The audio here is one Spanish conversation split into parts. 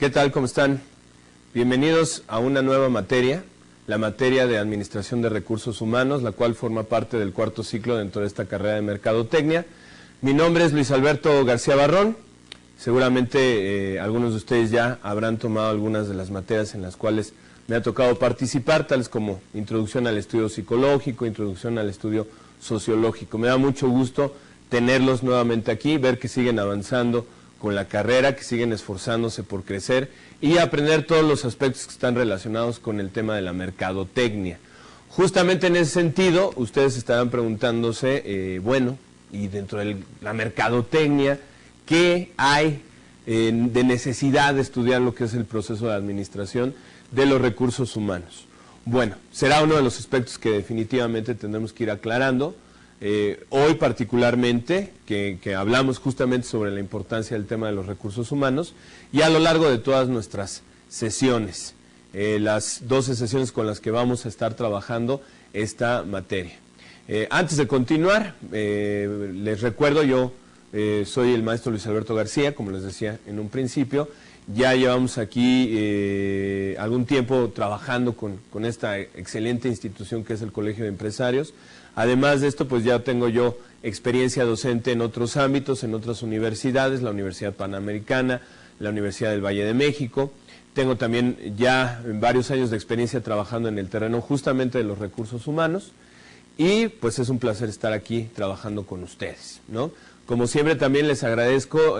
¿Qué tal? ¿Cómo están? Bienvenidos a una nueva materia, la materia de Administración de Recursos Humanos, la cual forma parte del cuarto ciclo dentro de esta carrera de Mercadotecnia. Mi nombre es Luis Alberto García Barrón. Seguramente algunos de ustedes ya habrán tomado algunas de las materias en las cuales me ha tocado participar, tales como Introducción al Estudio Psicológico, Introducción al Estudio Sociológico. Me da mucho gusto tenerlos nuevamente aquí, ver que siguen avanzando con la carrera, que siguen esforzándose por crecer y aprender todos los aspectos que están relacionados con el tema de la mercadotecnia. Justamente en ese sentido, ustedes estarán preguntándose, bueno, y dentro de la mercadotecnia, ¿qué hay de necesidad de estudiar lo que es el proceso de administración de los recursos humanos? Bueno, será uno de los aspectos que definitivamente tendremos que ir aclarando. Hoy particularmente, que hablamos justamente sobre la importancia del tema de los recursos humanos, y a lo largo de todas nuestras sesiones, las 12 sesiones con las que vamos a estar trabajando esta materia. Antes de continuar, les recuerdo, yo soy el maestro Luis Alberto García, como les decía en un principio. Ya llevamos aquí algún tiempo trabajando con esta excelente institución que es el Colegio de Empresarios. Además de esto, pues ya tengo yo experiencia docente en otros ámbitos, en otras universidades, la Universidad Panamericana, la Universidad del Valle de México. Tengo también ya varios años de experiencia trabajando en el terreno justamente de los recursos humanos y pues es un placer estar aquí trabajando con ustedes, ¿no? Como siempre también les agradezco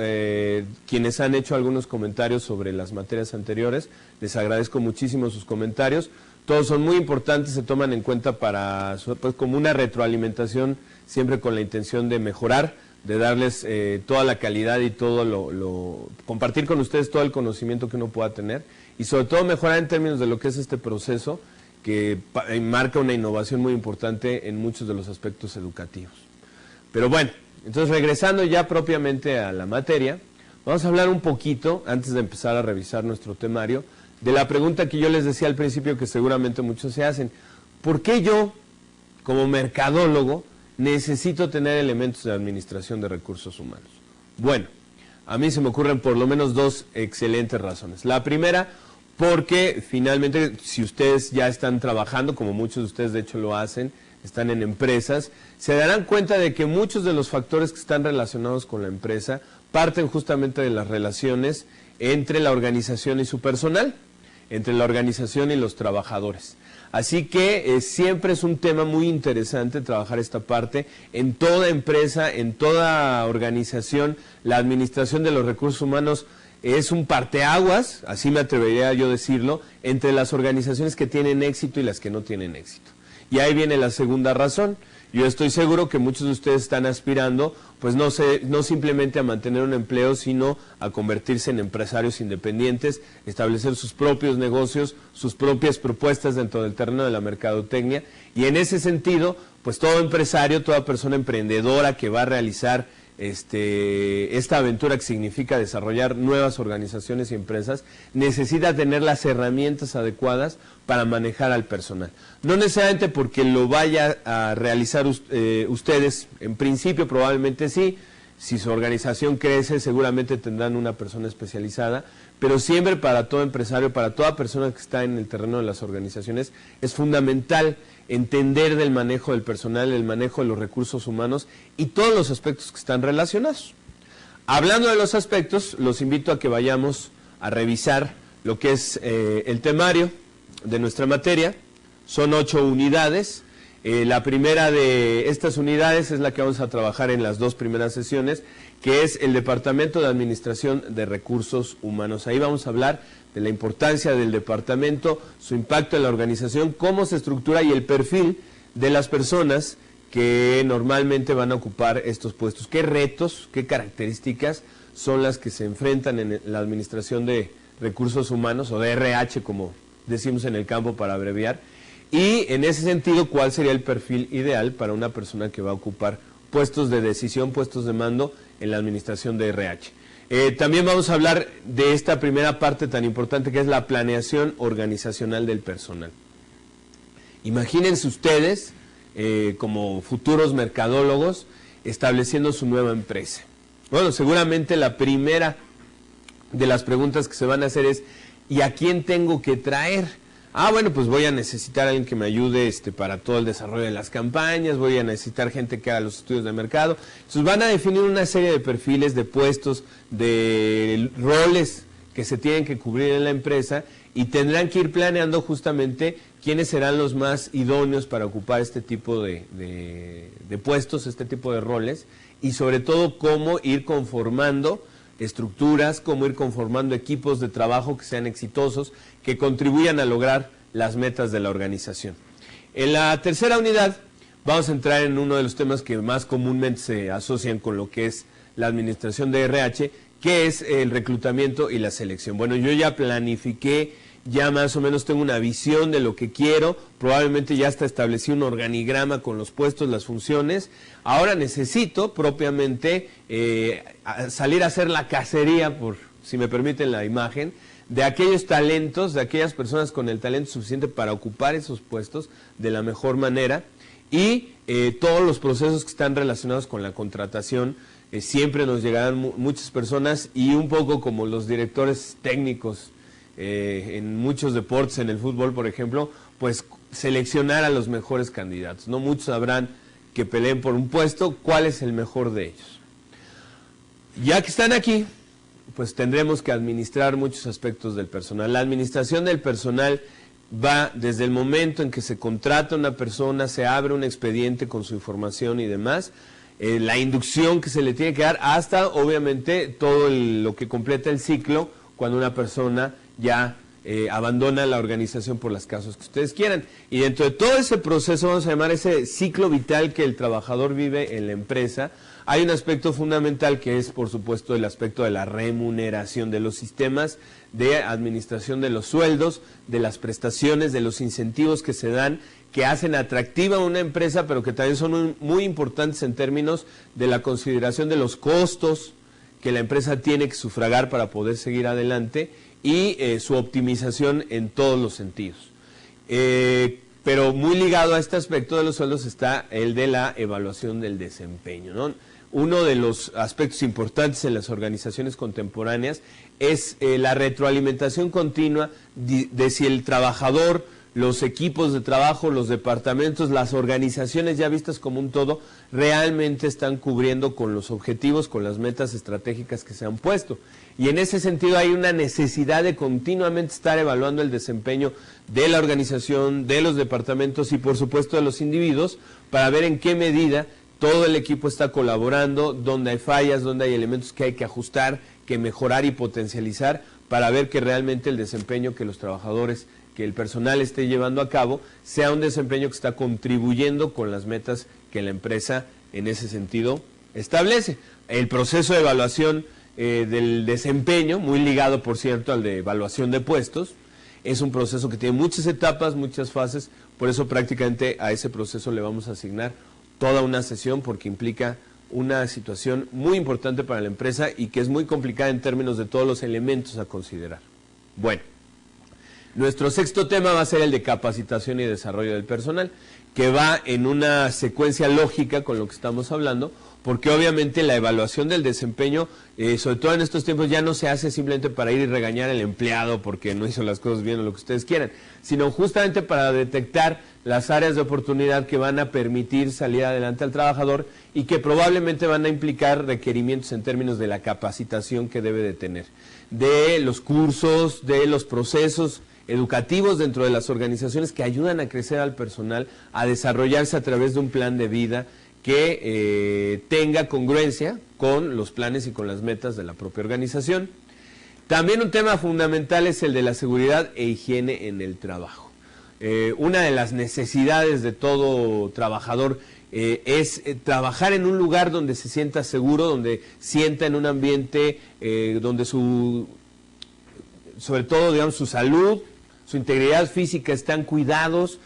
quienes han hecho algunos comentarios sobre las materias anteriores, les agradezco muchísimo sus comentarios. Todos son muy importantes, se toman en cuenta para, pues, como una retroalimentación, siempre con la intención de mejorar, de darles toda la calidad y todo compartir con ustedes todo el conocimiento que uno pueda tener y sobre todo mejorar en términos de lo que es este proceso que marca una innovación muy importante en muchos de los aspectos educativos. Pero bueno, entonces regresando ya propiamente a la materia, vamos a hablar un poquito, antes de empezar a revisar nuestro temario, de la pregunta que yo les decía al principio que seguramente muchos se hacen. ¿Por qué yo, como mercadólogo, necesito tener elementos de administración de recursos humanos? Bueno, a mí se me ocurren por lo menos dos excelentes razones. La primera, porque finalmente si ustedes ya están trabajando, como muchos de ustedes de hecho lo hacen, están en empresas, se darán cuenta de que muchos de los factores que están relacionados con la empresa parten justamente de las relaciones entre la organización y su personal, entre la organización y los trabajadores. Así que siempre es un tema muy interesante trabajar esta parte. En toda empresa, en toda organización, la administración de los recursos humanos es un parteaguas, así me atrevería yo a decirlo, entre las organizaciones que tienen éxito y las que no tienen éxito. Y ahí viene la segunda razón. Yo estoy seguro que muchos de ustedes están aspirando, pues no simplemente a mantener un empleo, sino a convertirse en empresarios independientes, establecer sus propios negocios, sus propias propuestas dentro del terreno de la mercadotecnia. Y en ese sentido, pues todo empresario, toda persona emprendedora que va a realizar esta aventura que significa desarrollar nuevas organizaciones y empresas, necesita tener las herramientas adecuadas para manejar al personal. No necesariamente porque lo vaya a realizar ustedes, en principio probablemente sí, si su organización crece seguramente tendrán una persona especializada, pero siempre para todo empresario, para toda persona que está en el terreno de las organizaciones, es fundamental entender del manejo del personal, el manejo de los recursos humanos y todos los aspectos que están relacionados. Hablando de los aspectos, los invito a que vayamos a revisar lo que es el temario de nuestra materia. Son 8 unidades. La primera de estas unidades es la que vamos a trabajar en las 2 primeras sesiones, que es el Departamento de Administración de Recursos Humanos. Ahí vamos a hablar de la importancia del departamento, su impacto en la organización, cómo se estructura y el perfil de las personas que normalmente van a ocupar estos puestos. ¿Qué retos, qué características son las que se enfrentan en la administración de recursos humanos, o de RH, como decimos en el campo para abreviar? Y en ese sentido, ¿cuál sería el perfil ideal para una persona que va a ocupar puestos de decisión, puestos de mando en la administración de RH? También vamos a hablar de esta primera parte tan importante que es la planeación organizacional del personal. Imagínense ustedes, como futuros mercadólogos, estableciendo su nueva empresa. Bueno, seguramente la primera de las preguntas que se van a hacer es, ¿y a quién tengo que traer? Bueno, pues voy a necesitar a alguien que me ayude para todo el desarrollo de las campañas, voy a necesitar gente que haga los estudios de mercado. Entonces van a definir una serie de perfiles, de puestos, de roles que se tienen que cubrir en la empresa y tendrán que ir planeando justamente quiénes serán los más idóneos para ocupar este tipo de puestos, este tipo de roles, y sobre todo cómo ir conformando estructuras, cómo ir conformando equipos de trabajo que sean exitosos, que contribuyan a lograr las metas de la organización. En la tercera unidad vamos a entrar en uno de los temas que más comúnmente se asocian con lo que es la administración de RH, que es el reclutamiento y la selección. Bueno, yo ya planifiqué, ya más o menos tengo una visión de lo que quiero, probablemente ya hasta establecí un organigrama con los puestos, las funciones. Ahora necesito propiamente salir a hacer la cacería, por si me permiten la imagen, de aquellos talentos, de aquellas personas con el talento suficiente para ocupar esos puestos de la mejor manera, y todos los procesos que están relacionados con la contratación. Siempre nos llegarán muchas personas, y un poco como los directores técnicos en muchos deportes, en el fútbol por ejemplo, pues seleccionar a los mejores candidatos. No muchos sabrán que peleen por un puesto, cuál es el mejor de ellos. Ya que están aquí, pues tendremos que administrar muchos aspectos del personal. La administración del personal va desde el momento en que se contrata una persona, se abre un expediente con su información y demás, la inducción que se le tiene que dar, hasta obviamente todo lo que completa el ciclo cuando una persona ya abandona la organización por las causas que ustedes quieran. Y dentro de todo ese proceso, vamos a llamar ese ciclo vital que el trabajador vive en la empresa, hay un aspecto fundamental que es, por supuesto, el aspecto de la remuneración, de los sistemas de administración de los sueldos, de las prestaciones, de los incentivos que se dan, que hacen atractiva una empresa, pero que también son muy importantes en términos de la consideración de los costos que la empresa tiene que sufragar para poder seguir adelante, y su optimización en todos los sentidos. Pero muy ligado a este aspecto de los sueldos está el de la evaluación del desempeño, ¿no? Uno de los aspectos importantes en las organizaciones contemporáneas es la retroalimentación continua de si el trabajador, los equipos de trabajo, los departamentos, las organizaciones ya vistas como un todo, realmente están cubriendo con los objetivos, con las metas estratégicas que se han puesto. Y en ese sentido hay una necesidad de continuamente estar evaluando el desempeño de la organización, de los departamentos y por supuesto de los individuos, para ver en qué medida todo el equipo está colaborando, dónde hay fallas, dónde hay elementos que hay que ajustar, que mejorar y potencializar, para ver que realmente el desempeño que los trabajadores, que el personal esté llevando a cabo, sea un desempeño que está contribuyendo con las metas que la empresa en ese sentido establece. El proceso de evaluación del desempeño, muy ligado por cierto al de evaluación de puestos, es un proceso que tiene muchas etapas, muchas fases, por eso prácticamente a ese proceso le vamos a asignar toda una sesión, porque implica una situación muy importante para la empresa y que es muy complicada en términos de todos los elementos a considerar. Bueno, nuestro sexto tema va a ser el de capacitación y desarrollo del personal, que va en una secuencia lógica con lo que estamos hablando, porque obviamente la evaluación del desempeño, sobre todo en estos tiempos, ya no se hace simplemente para ir y regañar al empleado porque no hizo las cosas bien o lo que ustedes quieran, sino justamente para detectar las áreas de oportunidad que van a permitir salir adelante al trabajador y que probablemente van a implicar requerimientos en términos de la capacitación que debe de tener, de los cursos, de los procesos educativos dentro de las organizaciones que ayudan a crecer al personal, a desarrollarse a través de un plan de vida que tenga congruencia con los planes y con las metas de la propia organización. También un tema fundamental es el de la seguridad e higiene en el trabajo. Una de las necesidades de todo trabajador es trabajar en un lugar donde se sienta seguro, donde sienta en un ambiente donde sobre todo, digamos, su salud, su integridad física están cuidados,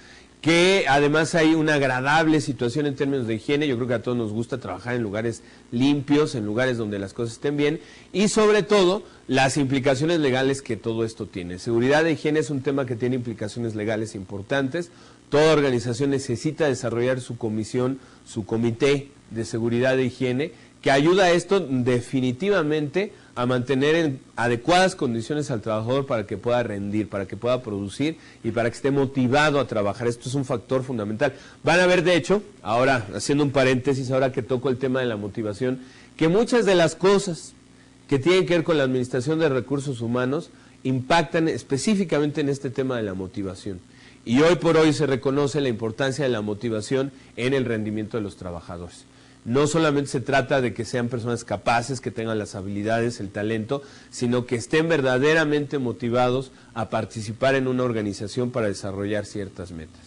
que además hay una agradable situación en términos de higiene. Yo creo que a todos nos gusta trabajar en lugares limpios, en lugares donde las cosas estén bien, y sobre todo las implicaciones legales que todo esto tiene. Seguridad e higiene es un tema que tiene implicaciones legales importantes. Toda organización necesita desarrollar su comisión, su comité de seguridad e higiene, que ayuda a esto definitivamente a mantener en adecuadas condiciones al trabajador para que pueda rendir, para que pueda producir y para que esté motivado a trabajar. Esto es un factor fundamental. Van a ver, de hecho, ahora haciendo un paréntesis, ahora que toco el tema de la motivación, que muchas de las cosas que tienen que ver con la administración de recursos humanos impactan específicamente en este tema de la motivación. Y hoy por hoy se reconoce la importancia de la motivación en el rendimiento de los trabajadores. No solamente se trata de que sean personas capaces, que tengan las habilidades, el talento, sino que estén verdaderamente motivados a participar en una organización para desarrollar ciertas metas.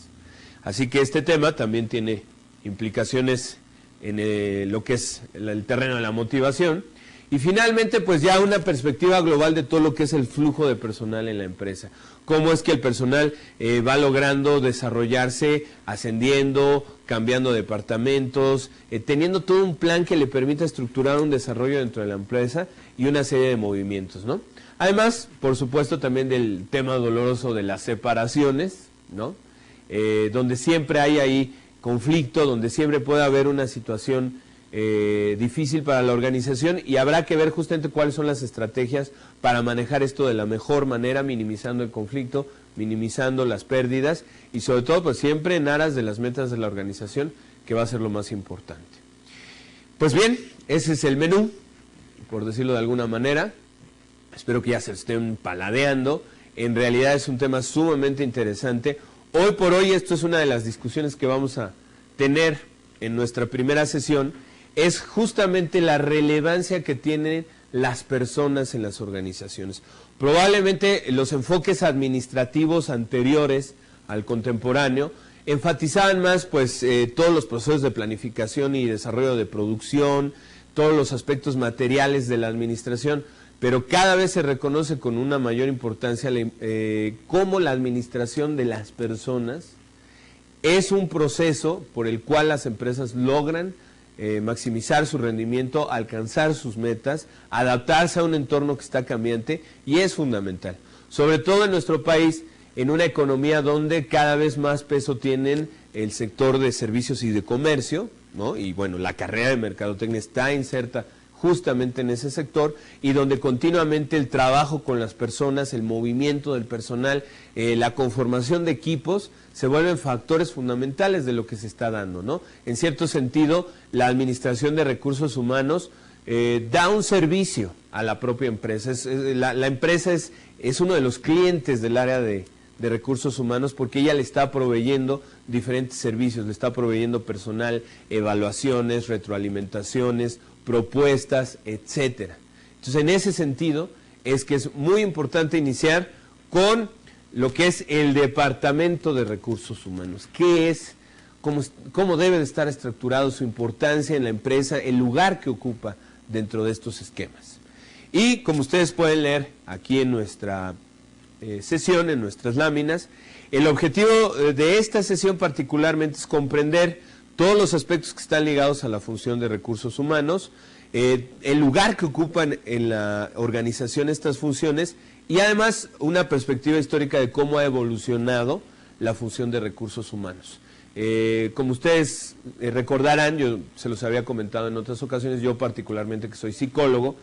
Así que este tema también tiene implicaciones en lo que es el terreno de la motivación. Y finalmente, pues ya una perspectiva global de todo lo que es el flujo de personal en la empresa. Cómo es que el personal va logrando desarrollarse, ascendiendo, cambiando departamentos, teniendo todo un plan que le permita estructurar un desarrollo dentro de la empresa y una serie de movimientos, ¿no? Además, por supuesto, también del tema doloroso de las separaciones, ¿no? Donde siempre hay ahí conflicto, donde siempre puede haber una situación difícil para la organización, y habrá que ver justamente cuáles son las estrategias para manejar esto de la mejor manera, minimizando el conflicto, minimizando las pérdidas y sobre todo pues siempre en aras de las metas de la organización, que va a ser lo más importante. Pues bien, ese es el menú, por decirlo de alguna manera. Espero que ya se estén paladeando. En realidad es un tema sumamente interesante. Hoy por hoy esto es una de las discusiones que vamos a tener en nuestra primera sesión, es justamente la relevancia que tienen las personas en las organizaciones. Probablemente los enfoques administrativos anteriores al contemporáneo enfatizaban más pues todos los procesos de planificación y desarrollo de producción, todos los aspectos materiales de la administración, pero cada vez se reconoce con una mayor importancia cómo la administración de las personas es un proceso por el cual las empresas logran maximizar su rendimiento, alcanzar sus metas, adaptarse a un entorno que está cambiante, y es fundamental. Sobre todo en nuestro país, en una economía donde cada vez más peso tienen el sector de servicios y de comercio, ¿no? Y bueno, la carrera de mercadotecnia está inserta justamente en ese sector, y donde continuamente el trabajo con las personas, el movimiento del personal, la conformación de equipos, se vuelven factores fundamentales de lo que se está dando, ¿no? En cierto sentido, la administración de recursos humanos da un servicio a la propia empresa. La empresa es uno de los clientes del área de recursos humanos, porque ella le está proveyendo diferentes servicios, le está proveyendo personal, evaluaciones, retroalimentaciones, propuestas, etcétera. Entonces, en ese sentido, es que es muy importante iniciar con lo que es el Departamento de Recursos Humanos. ¿Qué es? ¿Cómo debe de estar estructurado, su importancia en la empresa, el lugar que ocupa dentro de estos esquemas? Y como ustedes pueden leer aquí en nuestra sesión, en nuestras láminas, el objetivo de esta sesión particularmente es comprender todos los aspectos que están ligados a la función de recursos humanos, el lugar que ocupan en la organización estas funciones, y además una perspectiva histórica de cómo ha evolucionado la función de recursos humanos. Como ustedes recordarán, yo se los había comentado en otras ocasiones, yo particularmente que soy psicólogo,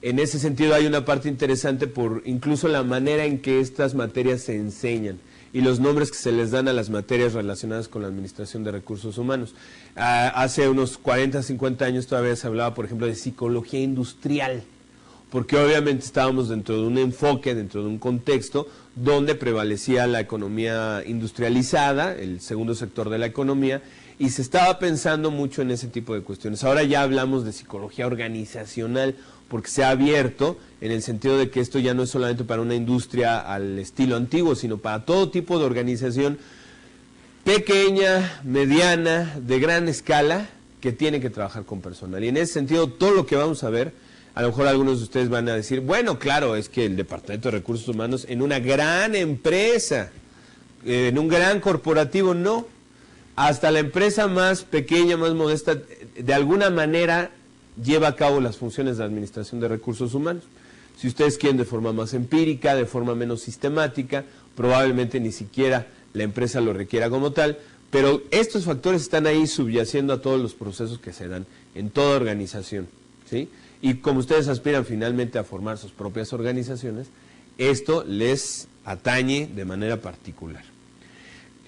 en ese sentido hay una parte interesante por incluso la manera en que estas materias se enseñan y los nombres que se les dan a las materias relacionadas con la administración de recursos humanos. Hace unos 40, 50 años todavía se hablaba, por ejemplo, de psicología industrial, porque obviamente estábamos dentro de un enfoque, dentro de un contexto donde prevalecía la economía industrializada, el segundo sector de la economía, y se estaba pensando mucho en ese tipo de cuestiones. Ahora ya hablamos de psicología organizacional, porque se ha abierto en el sentido de que esto ya no es solamente para una industria al estilo antiguo, sino para todo tipo de organización pequeña, mediana, de gran escala, que tiene que trabajar con personal. Y en ese sentido, todo lo que vamos a ver, a lo mejor algunos de ustedes van a decir, bueno, claro, es que el Departamento de Recursos Humanos en una gran empresa, en un gran corporativo, no. Hasta la empresa más pequeña, más modesta, de alguna manera lleva a cabo las funciones de administración de recursos humanos. Si ustedes quieren de forma más empírica, de forma menos sistemática, probablemente ni siquiera la empresa lo requiera como tal, pero estos factores están ahí subyaciendo a todos los procesos que se dan en toda organización. ¿sí? Y como ustedes aspiran finalmente a formar sus propias organizaciones, esto les atañe de manera particular.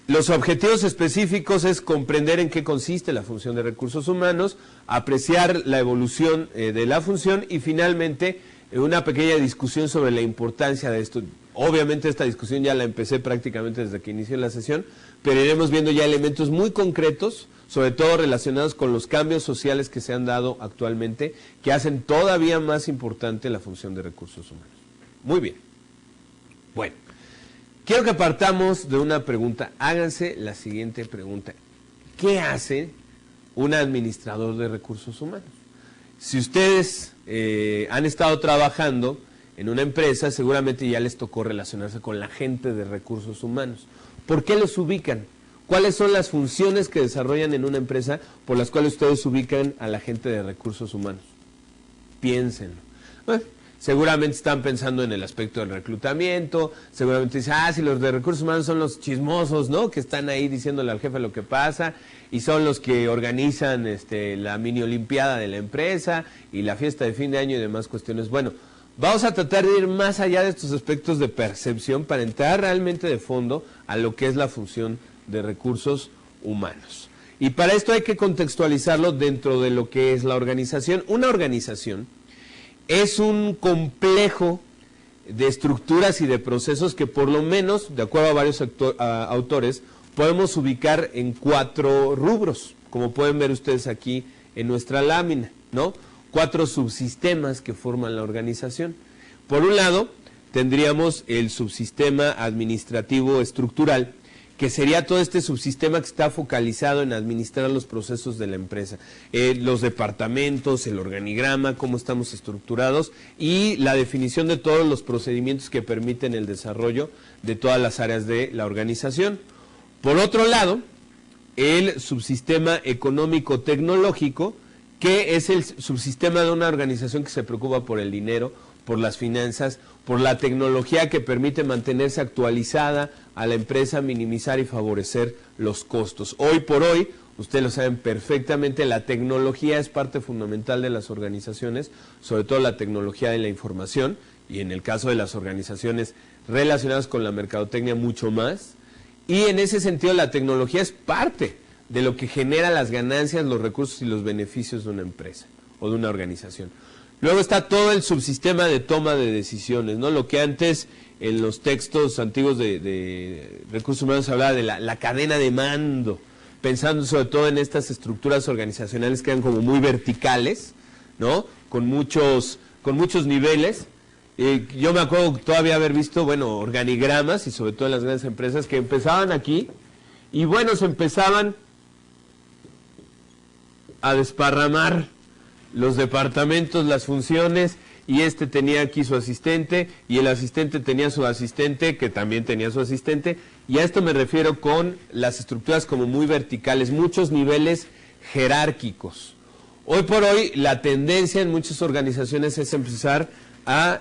Los objetivos específicos es comprender en qué consiste la función de recursos humanos, apreciar la evolución de la función y finalmente una pequeña discusión sobre la importancia de esto. Obviamente esta discusión ya la empecé prácticamente desde que inició la sesión, pero iremos viendo ya elementos muy concretos, sobre todo relacionados con los cambios sociales que se han dado actualmente, que hacen todavía más importante la función de recursos humanos. Muy bien. Bueno, quiero que partamos de una pregunta. Háganse la siguiente pregunta. ¿Qué hace un administrador de recursos humanos? Si ustedes han estado trabajando en una empresa, seguramente ya les tocó relacionarse con la gente de recursos humanos. ¿Por qué los ubican? ¿Cuáles son las funciones que desarrollan en una empresa por las cuales ustedes ubican a la gente de recursos humanos? Piénsenlo. Bueno, seguramente están pensando en el aspecto del reclutamiento, seguramente dicen, si los de recursos humanos son los chismosos, ¿no? Que están ahí diciéndole al jefe lo que pasa, y son los que organizan la mini olimpiada de la empresa, y la fiesta de fin de año y demás cuestiones. Bueno, vamos a tratar de ir más allá de estos aspectos de percepción para entrar realmente de fondo a lo que es la función de recursos humanos. Y para esto hay que contextualizarlo dentro de lo que es la organización. Una organización es un complejo de estructuras y de procesos que por lo menos, de acuerdo a varios autores, podemos ubicar en 4 rubros, como pueden ver ustedes aquí en nuestra lámina, ¿no? 4 subsistemas que forman la organización. Por un lado, tendríamos el subsistema administrativo estructural, que sería todo este subsistema que está focalizado en administrar los procesos de la empresa, los departamentos, el organigrama, cómo estamos estructurados y la definición de todos los procedimientos que permiten el desarrollo de todas las áreas de la organización. Por otro lado, el subsistema económico-tecnológico, que es el subsistema de una organización que se preocupa por el dinero, por las finanzas, por la tecnología que permite mantenerse actualizada a la empresa, minimizar y favorecer los costos. Hoy por hoy, ustedes lo saben perfectamente, la tecnología es parte fundamental de las organizaciones, sobre todo la tecnología de la información, y en el caso de las organizaciones relacionadas con la mercadotecnia mucho más, y en ese sentido la tecnología es parte de lo que genera las ganancias, los recursos y los beneficios de una empresa o de una organización. Luego está todo el subsistema de toma de decisiones, ¿no? Lo que antes en los textos antiguos de recursos humanos se hablaba de la cadena de mando, pensando sobre todo en estas estructuras organizacionales que eran como muy verticales, ¿no? Con muchos niveles. Yo me acuerdo todavía haber visto, bueno, organigramas y sobre todo en las grandes empresas que empezaban aquí y bueno, se empezaban a desparramar los departamentos, las funciones, y tenía aquí su asistente, y el asistente tenía su asistente, que también tenía su asistente, y a esto me refiero con las estructuras como muy verticales, muchos niveles jerárquicos. Hoy por hoy, la tendencia en muchas organizaciones es empezar a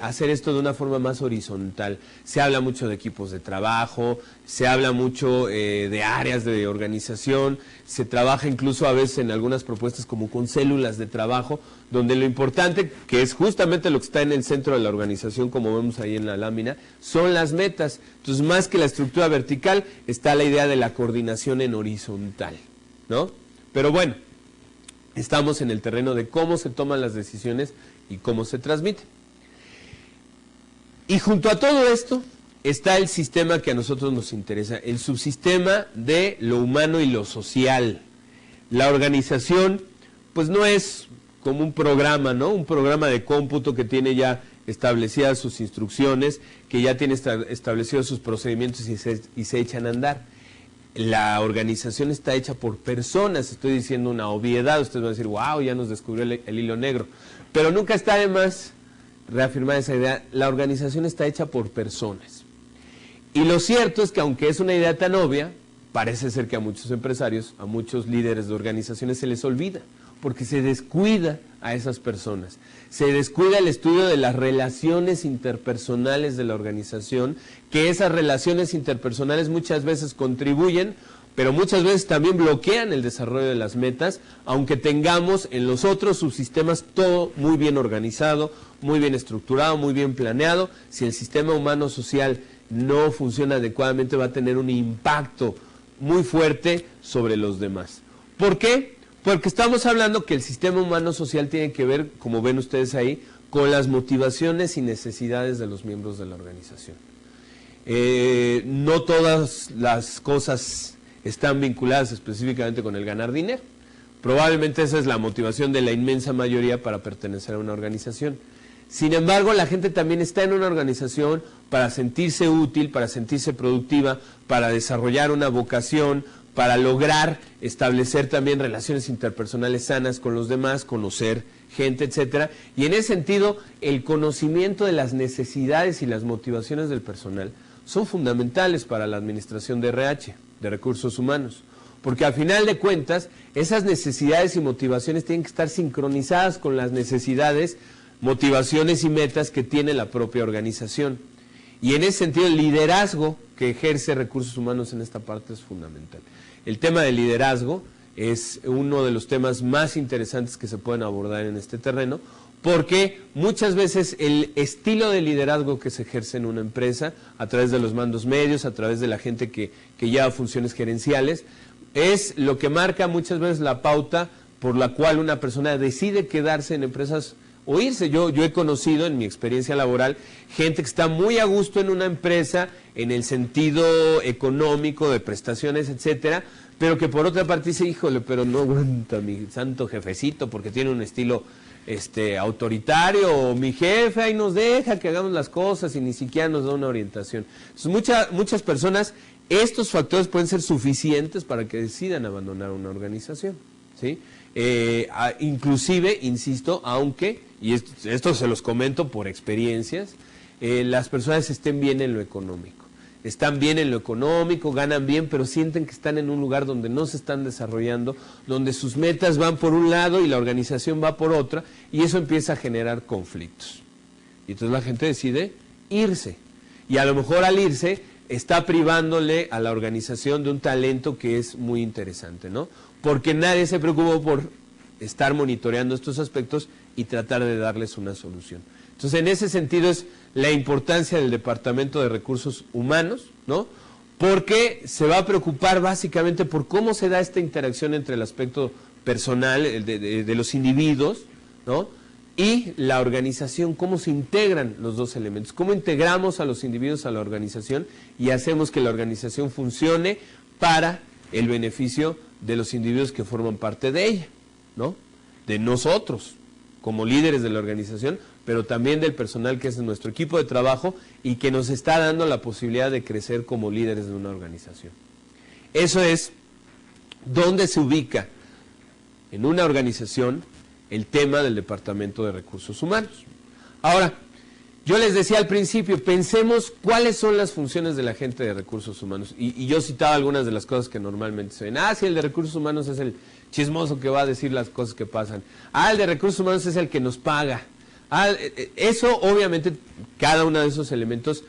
hacer esto de una forma más horizontal. Se habla mucho de equipos de trabajo, se habla mucho de áreas de organización, se trabaja incluso a veces en algunas propuestas como con células de trabajo, donde lo importante, que es justamente lo que está en el centro de la organización, como vemos ahí en la lámina, son las metas. Entonces, más que la estructura vertical, está la idea de la coordinación en horizontal, ¿no? Pero bueno, estamos en el terreno de cómo se toman las decisiones y cómo se transmite. Y junto a todo esto está el sistema que a nosotros nos interesa, el subsistema de lo humano y lo social. La organización, pues no es como un programa, ¿no? Un programa de cómputo que tiene ya establecidas sus instrucciones, que ya tiene establecidos sus procedimientos y se echan a andar. La organización está hecha por personas, estoy diciendo una obviedad, ustedes van a decir, wow, ya nos descubrió el hilo negro. Pero nunca está de más reafirmar esa idea, la organización está hecha por personas. Y lo cierto es que aunque es una idea tan obvia, parece ser que a muchos empresarios, a muchos líderes de organizaciones se les olvida, porque se descuida a esas personas. Se descuida el estudio de las relaciones interpersonales de la organización, que esas relaciones interpersonales muchas veces contribuyen pero muchas veces también bloquean el desarrollo de las metas, aunque tengamos en los otros subsistemas todo muy bien organizado, muy bien estructurado, muy bien planeado. Si el sistema humano social no funciona adecuadamente, va a tener un impacto muy fuerte sobre los demás. ¿Por qué? Porque estamos hablando que el sistema humano social tiene que ver, como ven ustedes ahí, con las motivaciones y necesidades de los miembros de la organización. No todas las cosas están vinculadas específicamente con el ganar dinero. Probablemente esa es la motivación de la inmensa mayoría para pertenecer a una organización. Sin embargo, la gente también está en una organización para sentirse útil, para sentirse productiva, para desarrollar una vocación, para lograr establecer también relaciones interpersonales sanas con los demás, conocer gente, etcétera. Y en ese sentido, el conocimiento de las necesidades y las motivaciones del personal son fundamentales para la administración de RH, de recursos humanos, porque al final de cuentas, esas necesidades y motivaciones tienen que estar sincronizadas con las necesidades, motivaciones y metas que tiene la propia organización. Y en ese sentido, el liderazgo que ejerce recursos humanos en esta parte es fundamental. El tema del liderazgo es uno de los temas más interesantes que se pueden abordar en este terreno, porque muchas veces el estilo de liderazgo que se ejerce en una empresa, a través de los mandos medios, a través de la gente que lleva funciones gerenciales, es lo que marca muchas veces la pauta por la cual una persona decide quedarse en empresas o irse. Yo he conocido en mi experiencia laboral gente que está muy a gusto en una empresa en el sentido económico, de prestaciones, etcétera, pero que por otra parte dice, híjole, pero no aguanta mi santo jefecito porque tiene un estilo autoritario, o mi jefe ahí nos deja que hagamos las cosas y ni siquiera nos da una orientación. Entonces, muchas personas, estos factores pueden ser suficientes para que decidan abandonar una organización, ¿sí? Inclusive, insisto, aunque, y esto se los comento por experiencias, las personas estén bien en lo económico. Están bien en lo económico, ganan bien, pero sienten que están en un lugar donde no se están desarrollando, donde sus metas van por un lado y la organización va por otra, y eso empieza a generar conflictos. Y entonces la gente decide irse. Y a lo mejor al irse está privándole a la organización de un talento que es muy interesante, ¿no? Porque nadie se preocupó por estar monitoreando estos aspectos y tratar de darles una solución. Entonces, en ese sentido es la importancia del Departamento de Recursos Humanos, ¿no? Porque se va a preocupar básicamente por cómo se da esta interacción entre el aspecto personal de los individuos, ¿no? Y la organización, cómo se integran los dos elementos, cómo integramos a los individuos a la organización y hacemos que la organización funcione para el beneficio de los individuos que forman parte de ella, ¿no? De nosotros, como líderes de la organización, pero también del personal que es nuestro equipo de trabajo y que nos está dando la posibilidad de crecer como líderes de una organización. Eso es donde se ubica en una organización el tema del Departamento de Recursos Humanos. Ahora, yo les decía al principio, pensemos cuáles son las funciones de la gente de Recursos Humanos. Y yo citaba algunas de las cosas que normalmente se ven. Sí, el de Recursos Humanos es el chismoso que va a decir las cosas que pasan. El de Recursos Humanos es el que nos paga. Eso, obviamente, cada uno de esos elementos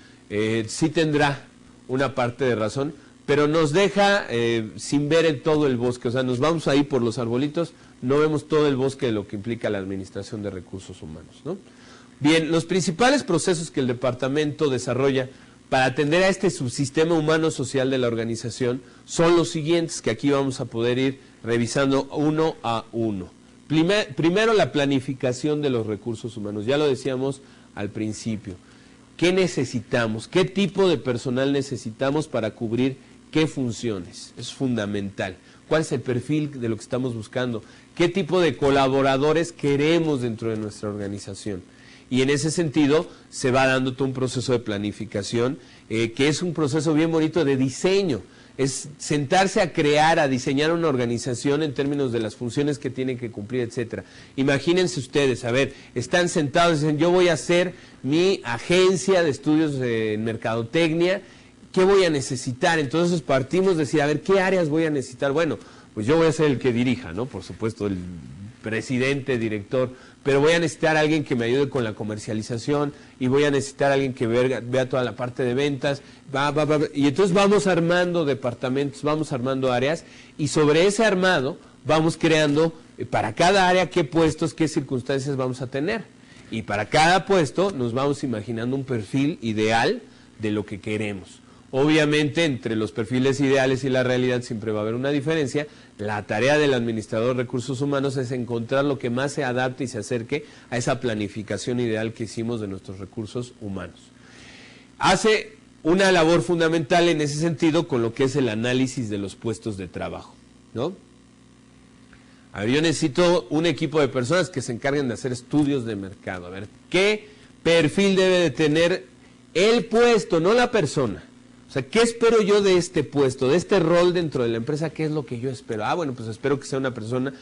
sí tendrá una parte de razón, pero nos deja sin ver todo el bosque. O sea, nos vamos ahí por los arbolitos, no vemos todo el bosque de lo que implica la administración de recursos humanos, ¿no? Bien, los principales procesos que el departamento desarrolla para atender a este subsistema humano social de la organización son los siguientes, que aquí vamos a poder ir revisando uno a uno. Primero, la planificación de los recursos humanos. Ya lo decíamos al principio. ¿Qué necesitamos? ¿Qué tipo de personal necesitamos para cubrir qué funciones? Es fundamental. ¿Cuál es el perfil de lo que estamos buscando? ¿Qué tipo de colaboradores queremos dentro de nuestra organización? Y en ese sentido se va dando todo un proceso de planificación, que es un proceso bien bonito de diseño. Es sentarse a crear, a diseñar una organización en términos de las funciones que tienen que cumplir, etcétera. Imagínense ustedes, a ver, están sentados y dicen, yo voy a hacer mi agencia de estudios en mercadotecnia, ¿qué voy a necesitar? Entonces partimos de decir, a ver, ¿qué áreas voy a necesitar? Bueno, pues yo voy a ser el que dirija, ¿no? Por supuesto, el presidente, director, pero voy a necesitar a alguien que me ayude con la comercialización y voy a necesitar a alguien que vea toda la parte de ventas, y entonces vamos armando departamentos, vamos armando áreas, y sobre ese armado vamos creando para cada área qué puestos, qué circunstancias vamos a tener, y para cada puesto nos vamos imaginando un perfil ideal de lo que queremos. Obviamente, entre los perfiles ideales y la realidad siempre va a haber una diferencia. La tarea del administrador de recursos humanos es encontrar lo que más se adapte y se acerque a esa planificación ideal que hicimos de nuestros recursos humanos. Hace una labor fundamental en ese sentido con lo que es el análisis de los puestos de trabajo, ¿no? A ver, yo necesito un equipo de personas que se encarguen de hacer estudios de mercado. A ver, ¿qué perfil debe de tener el puesto, no la persona? O sea, ¿qué espero yo de este puesto, de este rol dentro de la empresa? ¿Qué es lo que yo espero? Bueno, pues espero que sea una persona,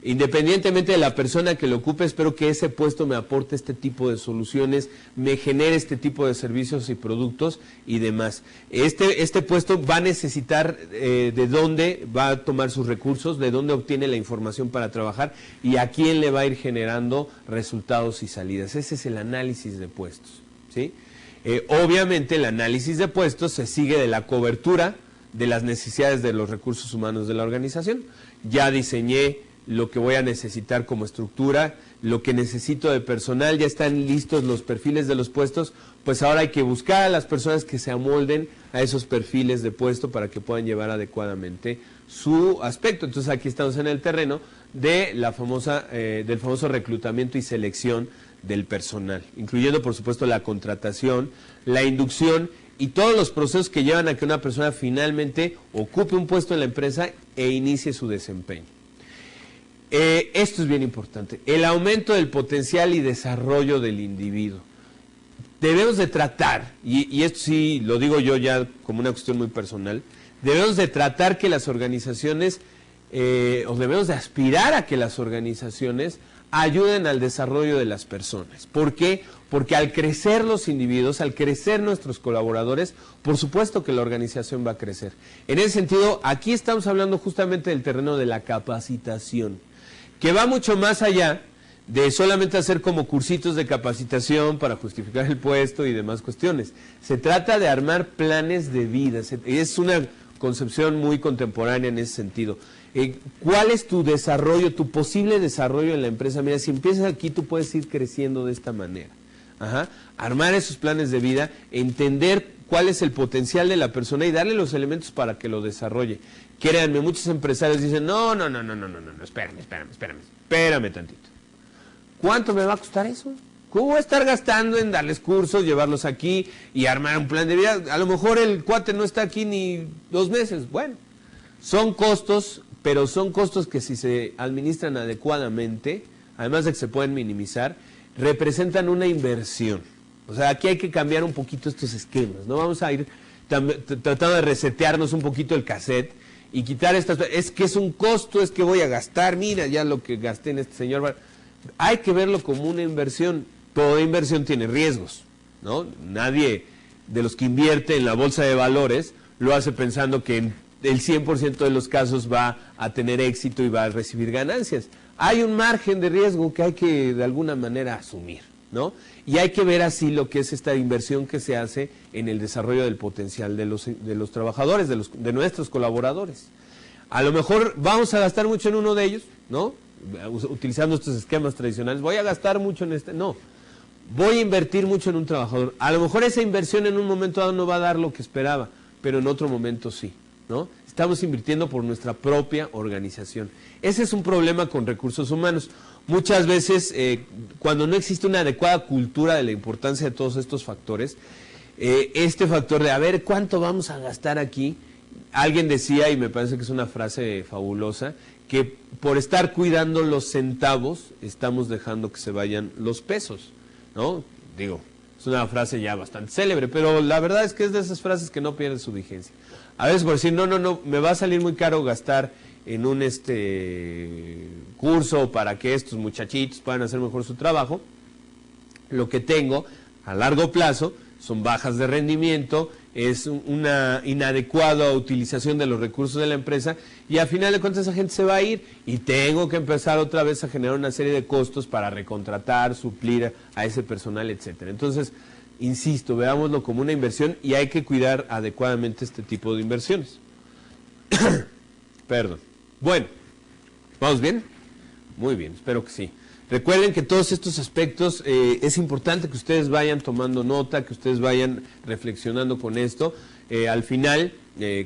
independientemente de la persona que lo ocupe, espero que ese puesto me aporte este tipo de soluciones, me genere este tipo de servicios y productos y demás. Este puesto va a necesitar de dónde va a tomar sus recursos, de dónde obtiene la información para trabajar y a quién le va a ir generando resultados y salidas. Ese es el análisis de puestos, ¿sí? Obviamente el análisis de puestos se sigue de la cobertura de las necesidades de los recursos humanos de la organización. Ya diseñé lo que voy a necesitar como estructura, lo que necesito de personal, ya están listos los perfiles de los puestos, pues ahora hay que buscar a las personas que se amolden a esos perfiles de puesto para que puedan llevar adecuadamente su aspecto. Entonces aquí estamos en el terreno de la del famoso reclutamiento y selección del personal, incluyendo por supuesto la contratación, la inducción y todos los procesos que llevan a que una persona finalmente ocupe un puesto en la empresa e inicie su desempeño. Esto es bien importante, el aumento del potencial y desarrollo del individuo. Debemos de tratar, y esto sí lo digo yo ya como una cuestión muy personal, debemos de tratar que las organizaciones, o debemos de aspirar a que las organizaciones ayuden al desarrollo de las personas. ¿Por qué? Porque al crecer los individuos, al crecer nuestros colaboradores, por supuesto que la organización va a crecer. En ese sentido, aquí estamos hablando justamente del terreno de la capacitación, que va mucho más allá de solamente hacer como cursitos de capacitación para justificar el puesto y demás cuestiones. Se trata de armar planes de vida, es una concepción muy contemporánea en ese sentido. ¿Cuál es tu desarrollo, tu posible desarrollo en la empresa? Mira, si empiezas aquí, tú puedes ir creciendo de esta manera. Armar esos planes de vida, entender cuál es el potencial de la persona y darle los elementos para que lo desarrolle. Créanme, muchos empresarios dicen, no, espérame tantito. ¿Cuánto me va a costar eso? ¿Cómo voy a estar gastando en darles cursos, llevarlos aquí y armar un plan de vida? A lo mejor el cuate no está aquí ni 2 meses. Bueno, son costos, pero son costos que si se administran adecuadamente, además de que se pueden minimizar, representan una inversión. O sea, aquí hay que cambiar un poquito estos esquemas, ¿no? Vamos a ir tratando de resetearnos un poquito el cassette y quitar estas... Es que es un costo, es que voy a gastar, mira ya lo que gasté en este señor. Hay que verlo como una inversión. Toda inversión tiene riesgos, ¿no? Nadie de los que invierte en la bolsa de valores lo hace pensando que en el 100% de los casos va a tener éxito y va a recibir ganancias. Hay un margen de riesgo que hay que de alguna manera asumir, ¿no? Y hay que ver así lo que es esta inversión que se hace en el desarrollo del potencial de los trabajadores, de nuestros colaboradores. A lo mejor vamos a gastar mucho en uno de ellos, ¿no? Utilizando estos esquemas tradicionales. Voy a gastar mucho en este, no. Voy a invertir mucho en un trabajador. A lo mejor esa inversión en un momento dado no va a dar lo que esperaba, pero en otro momento sí, ¿no? Estamos invirtiendo por nuestra propia organización. Ese es un problema con recursos humanos. Muchas veces, cuando no existe una adecuada cultura de la importancia de todos estos factores, este factor de, a ver, ¿cuánto vamos a gastar aquí? Alguien decía, y me parece que es una frase fabulosa, que por estar cuidando los centavos, estamos dejando que se vayan los pesos, ¿no? Digo, es una frase ya bastante célebre, pero la verdad es que es de esas frases que no pierden su vigencia. A veces por decir, no, me va a salir muy caro gastar en un curso para que estos muchachitos puedan hacer mejor su trabajo. Lo que tengo a largo plazo son bajas de rendimiento, es una inadecuada utilización de los recursos de la empresa y al final de cuentas esa gente se va a ir y tengo que empezar otra vez a generar una serie de costos para recontratar, suplir a ese personal, etcétera. Entonces, insisto, veámoslo como una inversión y hay que cuidar adecuadamente este tipo de inversiones. Perdón. Bueno, ¿vamos bien? Muy bien, espero que sí. Recuerden que todos estos aspectos es importante que ustedes vayan tomando nota, que ustedes vayan reflexionando con esto. Al final,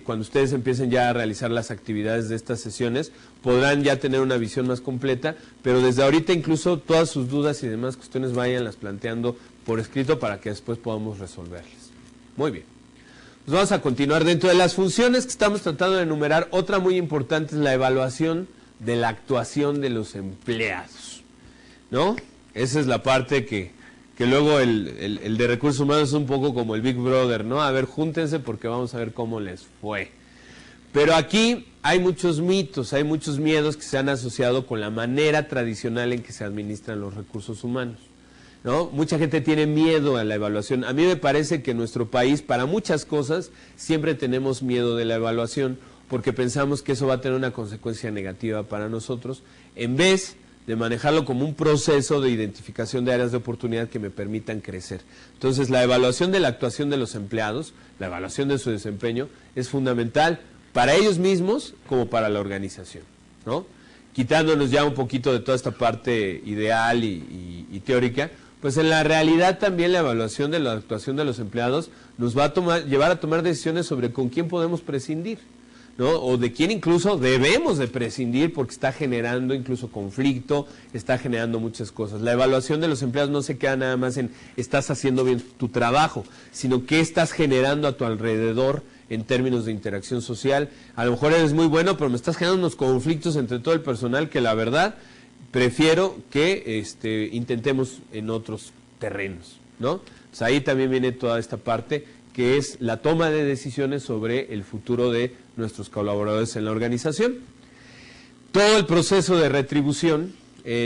cuando ustedes empiecen ya a realizar las actividades de estas sesiones, podrán ya tener una visión más completa, pero desde ahorita incluso todas sus dudas y demás cuestiones vayanlas planteando por escrito para que después podamos resolverlas. Muy bien. Pues vamos a continuar. Dentro de las funciones que estamos tratando de enumerar, otra muy importante es la evaluación de la actuación de los empleados, ¿no? Esa es la parte que luego el de recursos humanos es un poco como el Big Brother, ¿no? A ver, júntense porque vamos a ver cómo les fue. Pero aquí hay muchos mitos, hay muchos miedos que se han asociado con la manera tradicional en que se administran los recursos humanos, ¿no? Mucha gente tiene miedo a la evaluación. A mí me parece que en nuestro país, para muchas cosas, siempre tenemos miedo de la evaluación porque pensamos que eso va a tener una consecuencia negativa para nosotros, en vez de manejarlo como un proceso de identificación de áreas de oportunidad que me permitan crecer. Entonces, la evaluación de la actuación de los empleados, la evaluación de su desempeño, es fundamental para ellos mismos como para la organización, ¿no? Quitándonos ya un poquito de toda esta parte ideal y teórica, pues en la realidad también la evaluación de la actuación de los empleados nos va a llevar a tomar decisiones sobre con quién podemos prescindir, ¿no? O de quién incluso debemos de prescindir porque está generando incluso conflicto, está generando muchas cosas. La evaluación de los empleados no se queda nada más en estás haciendo bien tu trabajo, sino qué estás generando a tu alrededor en términos de interacción social. A lo mejor eres muy bueno, pero me estás generando unos conflictos entre todo el personal que la verdad prefiero que intentemos en otros terrenos, ¿no? Pues ahí también viene toda esta parte que es la toma de decisiones sobre el futuro de nuestros colaboradores en la organización. Todo el proceso de retribución,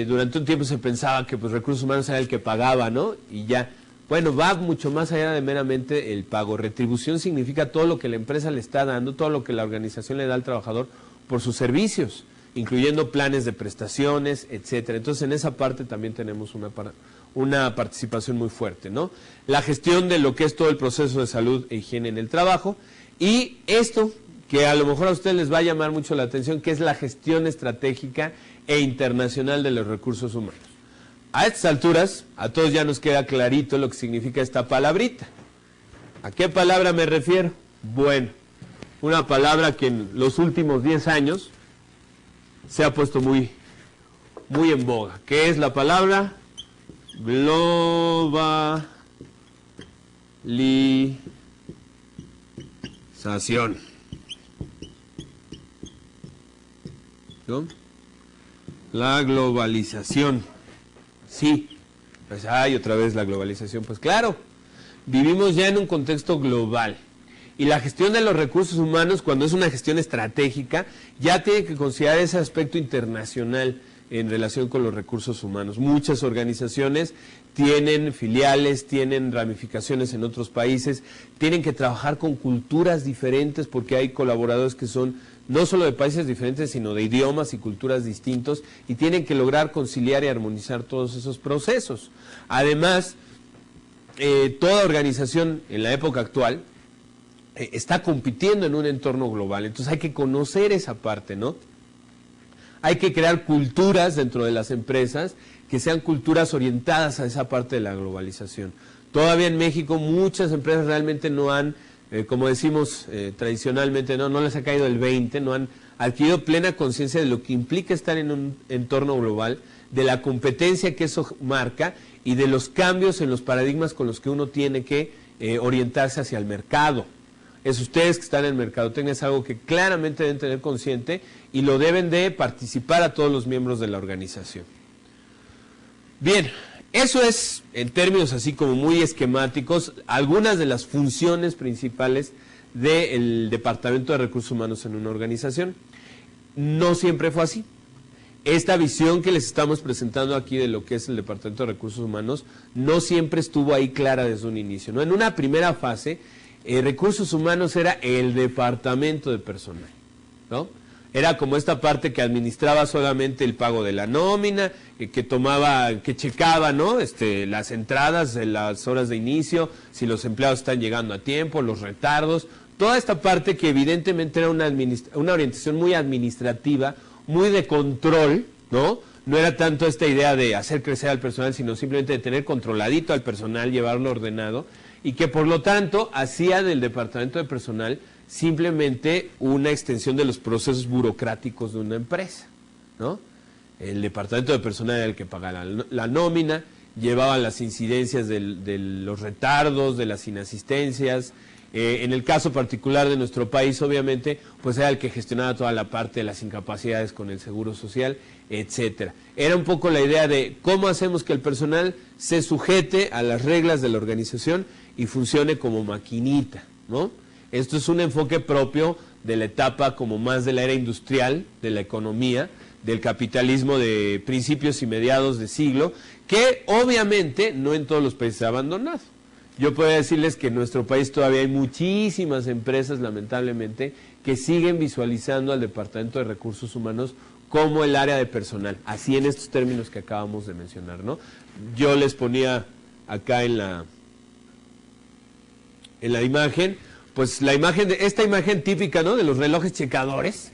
durante un tiempo se pensaba que pues recursos humanos era el que pagaba, ¿no? Y ya, bueno, va mucho más allá de meramente el pago. Retribución significa todo lo que la empresa le está dando, todo lo que la organización le da al trabajador por sus servicios, incluyendo planes de prestaciones, etcétera. Entonces, en esa parte también tenemos una participación muy fuerte, ¿no? La gestión de lo que es todo el proceso de salud e higiene en el trabajo y esto que a lo mejor a ustedes les va a llamar mucho la atención, que es la gestión estratégica e internacional de los recursos humanos. A estas alturas, a todos ya nos queda clarito lo que significa esta palabrita. ¿A qué palabra me refiero? Bueno, una palabra que en los últimos 10 años se ha puesto muy en boga, que es la palabra globalización. ¿No? La globalización. Sí, pues hay otra vez la globalización. Pues claro, vivimos ya en un contexto global. Y la gestión de los recursos humanos, cuando es una gestión estratégica, ya tiene que considerar ese aspecto internacional en relación con los recursos humanos. Muchas organizaciones tienen filiales, tienen ramificaciones en otros países, tienen que trabajar con culturas diferentes porque hay colaboradores que son no solo de países diferentes, sino de idiomas y culturas distintos y tienen que lograr conciliar y armonizar todos esos procesos. Además, toda organización en la época actual está compitiendo en un entorno global, entonces hay que conocer esa parte, ¿no? Hay que crear culturas dentro de las empresas que sean culturas orientadas a esa parte de la globalización. Todavía en México muchas empresas realmente no han, como decimos tradicionalmente, no les ha caído el 20, no han adquirido plena conciencia de lo que implica estar en un entorno global, de la competencia que eso marca y de los cambios en los paradigmas con los que uno tiene que orientarse hacia el mercado. Es ustedes que están en mercadotecnia, es algo que claramente deben tener consciente y lo deben de participar a todos los miembros de la organización. Bien, eso es, en términos así como muy esquemáticos, algunas de las funciones principales del Departamento de Recursos Humanos en una organización. No siempre fue así. Esta visión que les estamos presentando aquí de lo que es el Departamento de Recursos Humanos no siempre estuvo ahí clara desde un inicio, ¿no? En una primera fase, recursos humanos era el departamento de personal, ¿no? Era como esta parte que administraba solamente el pago de la nómina, que checaba, ¿no? Las entradas, las horas de inicio, si los empleados están llegando a tiempo, los retardos, toda esta parte que evidentemente era una orientación muy administrativa, muy de control, ¿no? No era tanto esta idea de hacer crecer al personal, sino simplemente de tener controladito al personal, llevarlo ordenado, y que por lo tanto hacía del departamento de personal simplemente una extensión de los procesos burocráticos de una empresa, ¿no? El departamento de personal era el que pagaba la nómina, llevaba las incidencias de los retardos, de las inasistencias. En el caso particular de nuestro país, obviamente, pues era el que gestionaba toda la parte de las incapacidades con el seguro social, etcétera. Era un poco la idea de cómo hacemos que el personal se sujete a las reglas de la organización y funcione como maquinita, ¿no? Esto es un enfoque propio de la etapa como más de la era industrial, de la economía, del capitalismo de principios y mediados de siglo, que obviamente no en todos los países ha abandonado. Yo puedo decirles que en nuestro país todavía hay muchísimas empresas, lamentablemente, que siguen visualizando al Departamento de Recursos Humanos como el área de personal, así en estos términos que acabamos de mencionar, ¿no? Yo les ponía acá en la imagen, pues esta imagen típica, ¿no? De los relojes checadores,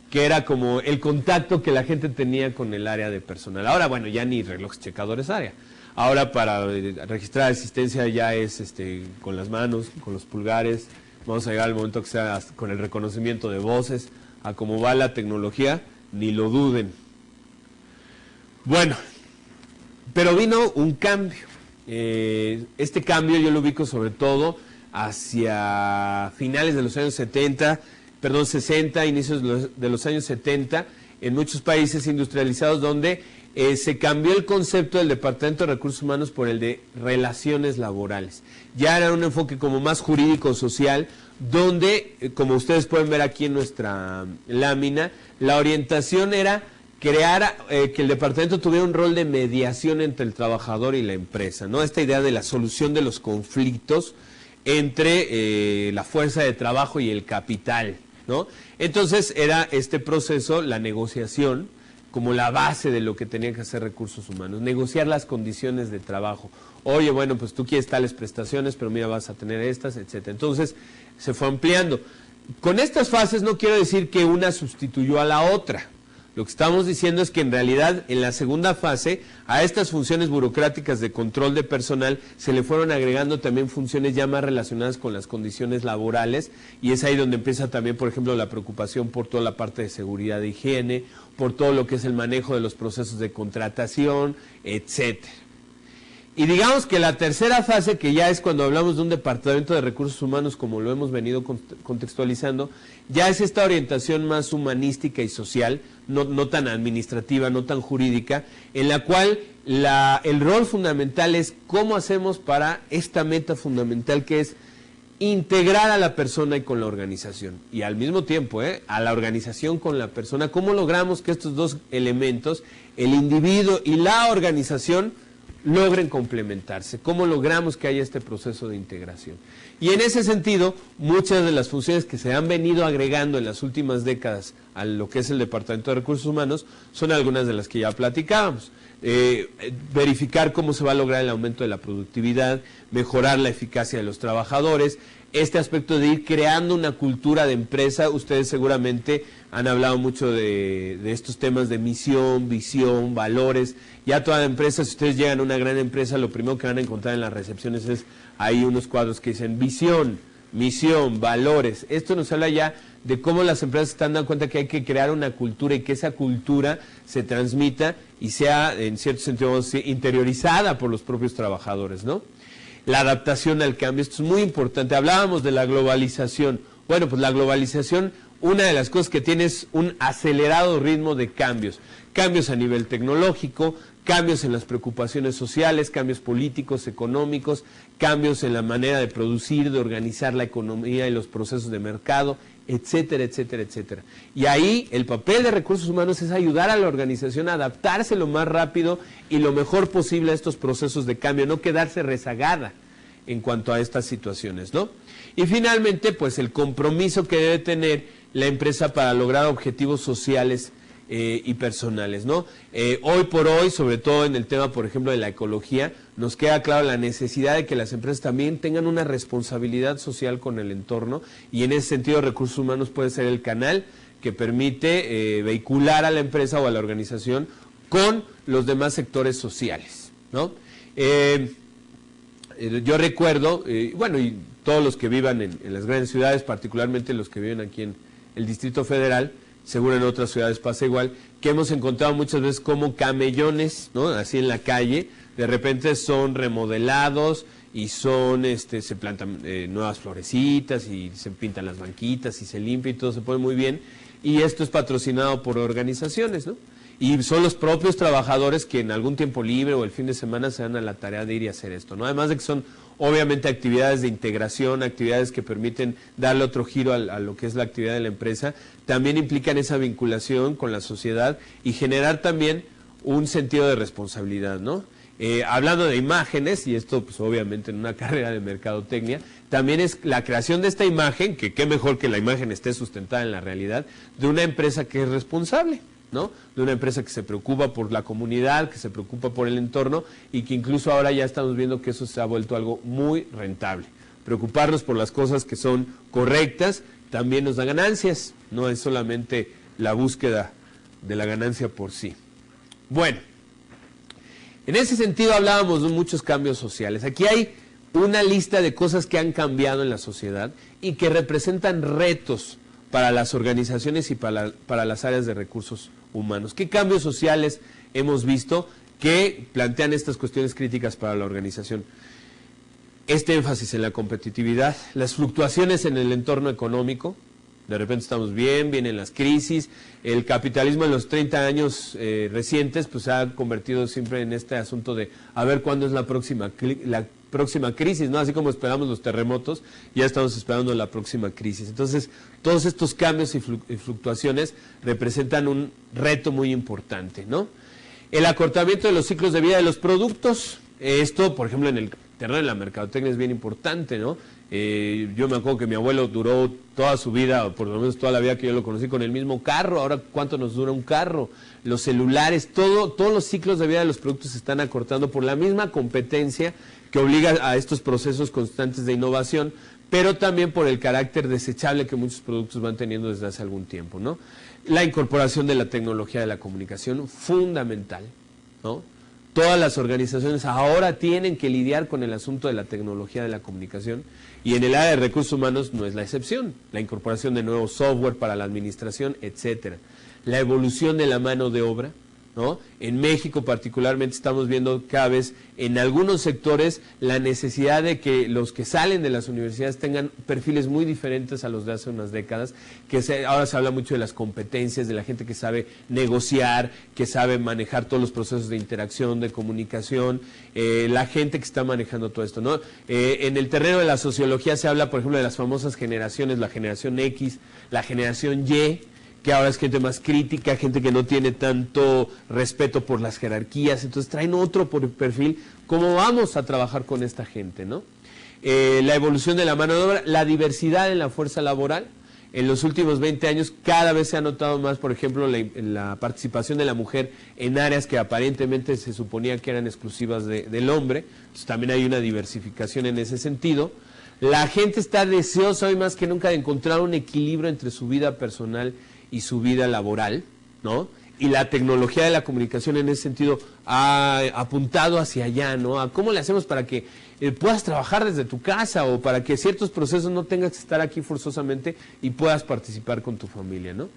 que era como el contacto que la gente tenía con el área de personal. Ahora, bueno, ya ni relojes checadores área. Ahora para registrar asistencia ya es con las manos, con los pulgares. Vamos a llegar al momento que sea con el reconocimiento de voces. A cómo va la tecnología, ni lo duden. Bueno, pero vino un cambio. Este cambio yo lo ubico sobre todo hacia finales de los años 60, inicios de los años 70, en muchos países industrializados donde se cambió el concepto del Departamento de Recursos Humanos por el de relaciones laborales. Ya era un enfoque como más jurídico-social, donde, como ustedes pueden ver aquí en nuestra lámina, la orientación era crear que el departamento tuviera un rol de mediación entre el trabajador y la empresa, ¿no? Esta idea de la solución de los conflictos entre la fuerza de trabajo y el capital, ¿no? Entonces era este proceso, la negociación, como la base de lo que tenían que hacer recursos humanos, negociar las condiciones de trabajo. Oye, bueno, pues tú quieres tales prestaciones, pero mira, vas a tener estas, etcétera. Entonces se fue ampliando. Con estas fases no quiero decir que una sustituyó a la otra. Lo que estamos diciendo es que en realidad en la segunda fase a estas funciones burocráticas de control de personal se le fueron agregando también funciones ya más relacionadas con las condiciones laborales, y es ahí donde empieza también, por ejemplo, la preocupación por toda la parte de seguridad e higiene, por todo lo que es el manejo de los procesos de contratación, etcétera. Y digamos que la tercera fase, que ya es cuando hablamos de un departamento de recursos humanos como lo hemos venido contextualizando, ya es esta orientación más humanística y social, no tan administrativa, no tan jurídica, en la cual el rol fundamental es cómo hacemos para esta meta fundamental que es integrar a la persona y con la organización. Y al mismo tiempo, a la organización con la persona, cómo logramos que estos dos elementos, el individuo y la organización, logren complementarse, cómo logramos que haya este proceso de integración. Y en ese sentido, muchas de las funciones que se han venido agregando en las últimas décadas a lo que es el Departamento de Recursos Humanos son algunas de las que ya platicábamos. Verificar cómo se va a lograr el aumento de la productividad, mejorar la eficacia de los trabajadores, este aspecto de ir creando una cultura de empresa. Ustedes seguramente han hablado mucho de estos temas de misión, visión, valores. Ya toda empresa, si ustedes llegan a una gran empresa, lo primero que van a encontrar en las recepciones es ahí unos cuadros que dicen visión, misión, valores. Esto nos habla ya de cómo las empresas están dando cuenta que hay que crear una cultura y que esa cultura se transmita y sea, en cierto sentido, interiorizada por los propios trabajadores, ¿no? La adaptación al cambio, esto es muy importante. Hablábamos de la globalización. Bueno, pues la globalización, una de las cosas que tiene es un acelerado ritmo de cambios. Cambios a nivel tecnológico, cambios en las preocupaciones sociales, cambios políticos, económicos, cambios en la manera de producir, de organizar la economía y los procesos de mercado, etcétera, etcétera, etcétera. Y ahí el papel de recursos humanos es ayudar a la organización a adaptarse lo más rápido y lo mejor posible a estos procesos de cambio, no quedarse rezagada. en cuanto a estas situaciones, ¿no? Y finalmente, pues el compromiso que debe tener la empresa para lograr objetivos sociales y personales, ¿no? Hoy por hoy, sobre todo en el tema, por ejemplo, de la ecología, nos queda claro la necesidad de que las empresas también tengan una responsabilidad social con el entorno, y en ese sentido Recursos Humanos puede ser el canal que permite vehicular a la empresa o a la organización con los demás sectores sociales, ¿no? Yo recuerdo, bueno, y todos los que vivan en las grandes ciudades, particularmente los que viven aquí en el Distrito Federal, seguro en otras ciudades pasa igual, que hemos encontrado muchas veces como camellones, ¿no? Así en la calle, de repente son remodelados y se plantan nuevas florecitas y se pintan las banquitas y se limpia y todo se pone muy bien, y esto es patrocinado por organizaciones, ¿no? Y son los propios trabajadores que en algún tiempo libre o el fin de semana se dan a la tarea de ir y hacer esto, ¿no? Además de que son obviamente actividades de integración, actividades que permiten darle otro giro a lo que es la actividad de la empresa, también implican esa vinculación con la sociedad y generar también un sentido de responsabilidad, ¿no? Hablando de imágenes, y esto pues obviamente en una carrera de mercadotecnia, también es la creación de esta imagen, que qué mejor que la imagen esté sustentada en la realidad, de una empresa que es responsable, ¿no? De una empresa que se preocupa por la comunidad, que se preocupa por el entorno, y que incluso ahora ya estamos viendo que eso se ha vuelto algo muy rentable. Preocuparnos por las cosas que son correctas también nos da ganancias, no es solamente la búsqueda de la ganancia por sí. Bueno, en ese sentido hablábamos de muchos cambios sociales. Aquí hay una lista de cosas que han cambiado en la sociedad y que representan retos para las organizaciones y para las áreas de recursos humanos. ¿Qué cambios sociales hemos visto que plantean estas cuestiones críticas para la organización? Este énfasis en la competitividad, las fluctuaciones en el entorno económico, de repente estamos bien, vienen las crisis, el capitalismo en los 30 años recientes pues se ha convertido siempre en este asunto de a ver cuándo es la próxima crisis, ¿no? Así como esperamos los terremotos, ya estamos esperando la próxima crisis. Entonces, todos estos cambios y fluctuaciones representan un reto muy importante, ¿no? El acortamiento de los ciclos de vida de los productos, esto, por ejemplo, en el terreno de la mercadotecnia es bien importante, ¿no? Yo me acuerdo que mi abuelo duró toda su vida, o por lo menos toda la vida que yo lo conocí, con el mismo carro. Ahora, ¿cuánto nos dura un carro? Los celulares, todos los ciclos de vida de los productos se están acortando por la misma competencia que obliga a estos procesos constantes de innovación, pero también por el carácter desechable que muchos productos van teniendo desde hace algún tiempo, ¿no? La incorporación de la tecnología de la comunicación, fundamental, ¿no? Todas las organizaciones ahora tienen que lidiar con el asunto de la tecnología de la comunicación, y en el área de recursos humanos no es la excepción. La incorporación de nuevo software para la administración, etcétera. La evolución de la mano de obra, ¿no? En México particularmente estamos viendo cada vez en algunos sectores la necesidad de que los que salen de las universidades tengan perfiles muy diferentes a los de hace unas décadas, ahora se habla mucho de las competencias, de la gente que sabe negociar, que sabe manejar todos los procesos de interacción, de comunicación, la gente que está manejando todo esto, ¿no? En el terreno de la sociología se habla, por ejemplo, de las famosas generaciones, la generación X, la generación Y, que ahora es gente más crítica, gente que no tiene tanto respeto por las jerarquías, entonces traen otro perfil. ¿Cómo vamos a trabajar con esta gente, no? La evolución de la mano de obra, la diversidad en la fuerza laboral. En los últimos 20 años cada vez se ha notado más, por ejemplo, la participación de la mujer en áreas que aparentemente se suponía que eran exclusivas del hombre. Entonces también hay una diversificación en ese sentido. La gente está deseosa hoy más que nunca de encontrar un equilibrio entre su vida personal y su vida laboral, ¿no? Y la tecnología de la comunicación en ese sentido ha apuntado hacia allá, ¿no? A cómo le hacemos para que puedas trabajar desde tu casa, o para que ciertos procesos no tengas que estar aquí forzosamente y puedas participar con tu familia, ¿no?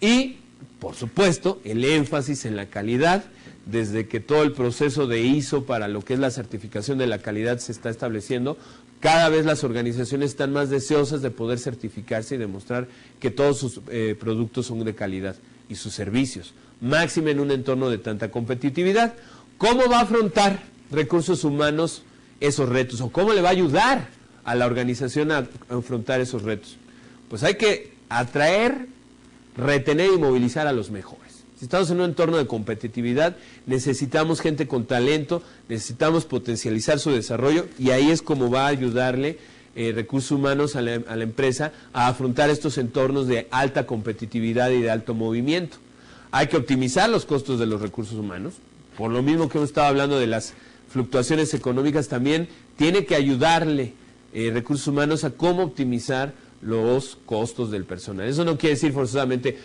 Y, por supuesto, el énfasis en la calidad, desde que todo el proceso de ISO para lo que es la certificación de la calidad se está estableciendo. Cada vez las organizaciones están más deseosas de poder certificarse y demostrar que todos sus productos son de calidad, y sus servicios, máxime en un entorno de tanta competitividad. ¿Cómo va a afrontar recursos humanos esos retos, o cómo le va a ayudar a la organización a afrontar esos retos? Pues hay que atraer, retener y movilizar a los mejores, Si estamos en un entorno de competitividad, necesitamos gente con talento, necesitamos potencializar su desarrollo y ahí es como va a ayudarle recursos humanos a la empresa a afrontar estos entornos de alta competitividad y de alto movimiento. Hay que optimizar los costos de los recursos humanos, por lo mismo que hemos estado hablando de las fluctuaciones económicas, también tiene que ayudarle recursos humanos a cómo optimizar los costos del personal. Eso no quiere decir forzosamente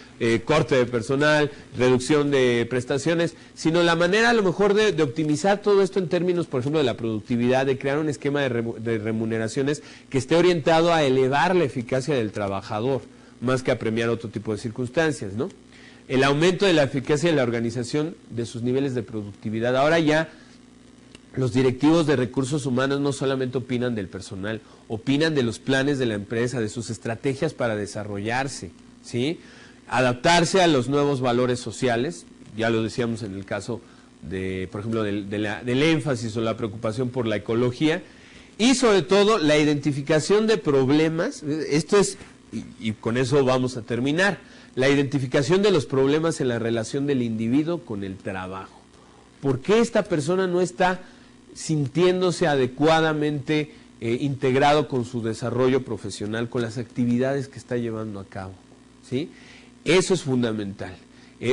corte de personal, reducción de prestaciones, sino la manera a lo mejor de optimizar todo esto en términos, por ejemplo, de la productividad, de crear un esquema de remuneraciones que esté orientado a elevar la eficacia del trabajador, más que a premiar otro tipo de circunstancias, ¿no? El aumento de la eficacia de la organización de sus niveles de productividad. Ahora ya los directivos de recursos humanos no solamente opinan del personal, opinan de los planes de la empresa, de sus estrategias para desarrollarse, ¿sí? Adaptarse a los nuevos valores sociales, ya lo decíamos en el caso de, por ejemplo, del énfasis o la preocupación por la ecología, y sobre todo la identificación de problemas. Esto es, y con eso vamos a terminar, la identificación de los problemas en la relación del individuo con el trabajo. ¿Por qué esta persona no está sintiéndose adecuadamente integrado con su desarrollo profesional, con las actividades que está llevando a cabo? ¿Sí? Eso es fundamental.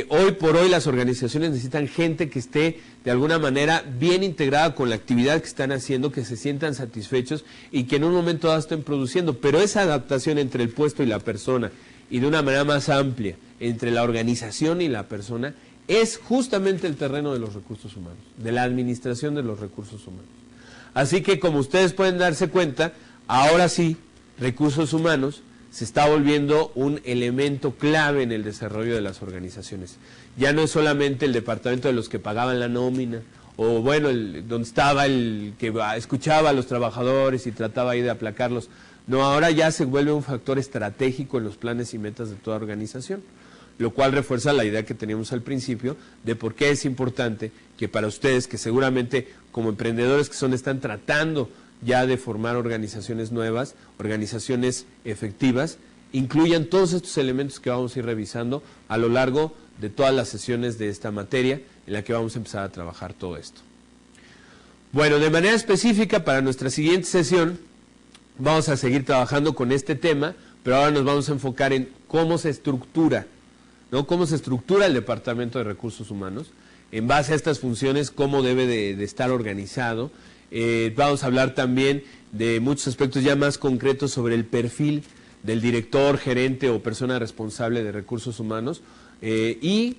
Hoy por hoy las organizaciones necesitan gente que esté de alguna manera bien integrada con la actividad que están haciendo, que se sientan satisfechos y que en un momento dado estén produciendo, pero esa adaptación entre el puesto y la persona y de una manera más amplia entre la organización y la persona es justamente el terreno de los recursos humanos, de la administración de los recursos humanos. Así que, como ustedes pueden darse cuenta, ahora sí, recursos humanos se está volviendo un elemento clave en el desarrollo de las organizaciones. Ya no es solamente el departamento de los que pagaban la nómina, o bueno, donde estaba el que escuchaba a los trabajadores y trataba ahí de aplacarlos. No, ahora ya se vuelve un factor estratégico en los planes y metas de toda organización, lo cual refuerza la idea que teníamos al principio de por qué es importante que para ustedes, que seguramente como emprendedores que son, están tratando ya de formar organizaciones nuevas, organizaciones efectivas, incluyan todos estos elementos que vamos a ir revisando a lo largo de todas las sesiones de esta materia en la que vamos a empezar a trabajar todo esto. Bueno, de manera específica para nuestra siguiente sesión vamos a seguir trabajando con este tema, pero ahora nos vamos a enfocar en cómo se estructura, ¿no? Cómo se estructura el Departamento de Recursos Humanos, en base a estas funciones, cómo debe de estar organizado. Vamos a hablar también de muchos aspectos ya más concretos sobre el perfil del director, gerente o persona responsable de recursos humanos y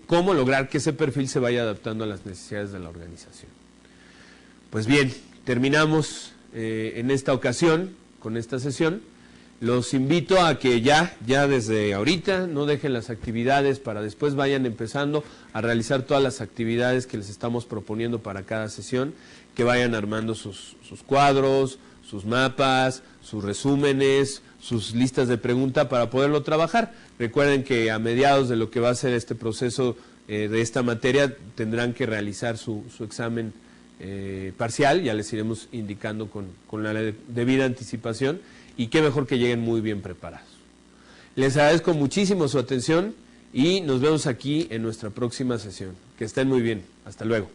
cómo lograr que ese perfil se vaya adaptando a las necesidades de la organización. Pues bien, terminamos en esta ocasión con esta sesión. Los invito a que ya desde ahorita no dejen las actividades para después vayan empezando a realizar todas las actividades que les estamos proponiendo para cada sesión, que vayan armando sus cuadros, sus mapas, sus resúmenes, sus listas de preguntas para poderlo trabajar. Recuerden que a mediados de lo que va a ser este proceso de esta materia tendrán que realizar su examen parcial, ya les iremos indicando con la debida anticipación. Y qué mejor que lleguen muy bien preparados. Les agradezco muchísimo su atención y nos vemos aquí en nuestra próxima sesión. Que estén muy bien. Hasta luego.